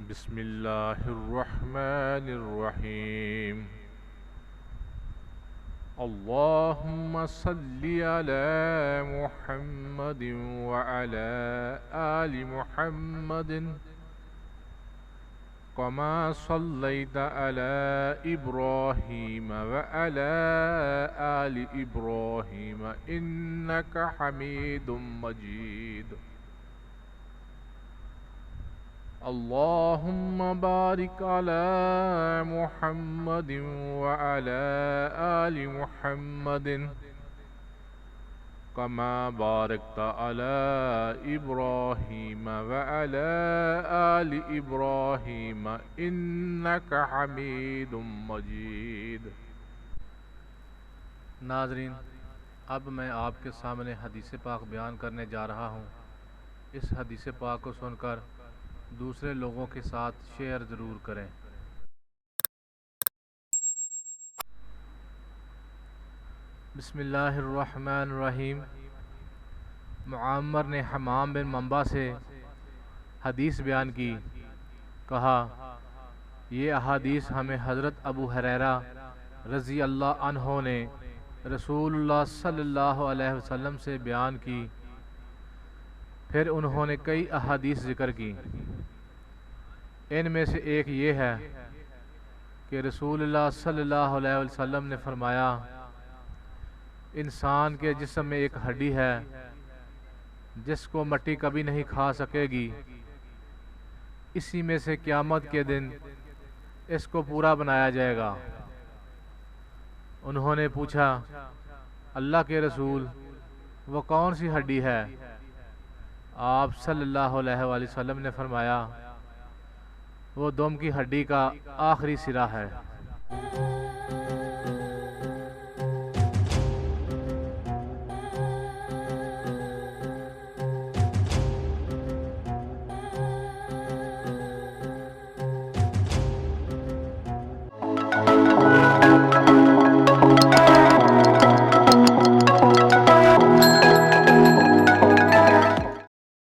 بسم اللہ الرحمن الرحیم اللہم صلی علی محمد وعلی آل محمد کما صلیت علی ابراہیم وعلی آل ابراہیم انک حمید مجید اللہم بارک علی محمد وعلی آل محمد کما بارکت علی ابراہیم وعلی آل ابراہیم انک حمید مجید۔ ناظرین، اب میں آپ کے سامنے حدیث پاک بیان کرنے جا رہا ہوں۔ اس حدیث پاک کو سن کر دوسرے لوگوں کے ساتھ شیئر ضرور کریں۔ بسم اللہ الرحمن الرحیم۔ معمر نے حمام بن منبع سے حدیث بیان کی، کہا یہ احادیث ہمیں حضرت ابو ہریرہ رضی اللہ عنہ نے رسول اللہ صلی اللہ علیہ وسلم سے بیان کی۔ پھر انہوں نے کئی احادیث ذکر کی۔ ان میں سے ایک یہ ہے کہ رسول اللہ صلی اللہ علیہ وسلم نے فرمایا، انسان کے جسم میں ایک ہڈی ہے جس کو مٹی کبھی نہیں کھا سکے گی، اسی میں سے قیامت کے دن اس کو پورا بنایا جائے گا۔ انہوں نے پوچھا، اللہ کے رسول، وہ کون سی ہڈی ہے؟ آپ صلی اللہ علیہ وآلہ وسلم نے فرمایا، وہ دم کی ہڈی کا آخری سرا ہے۔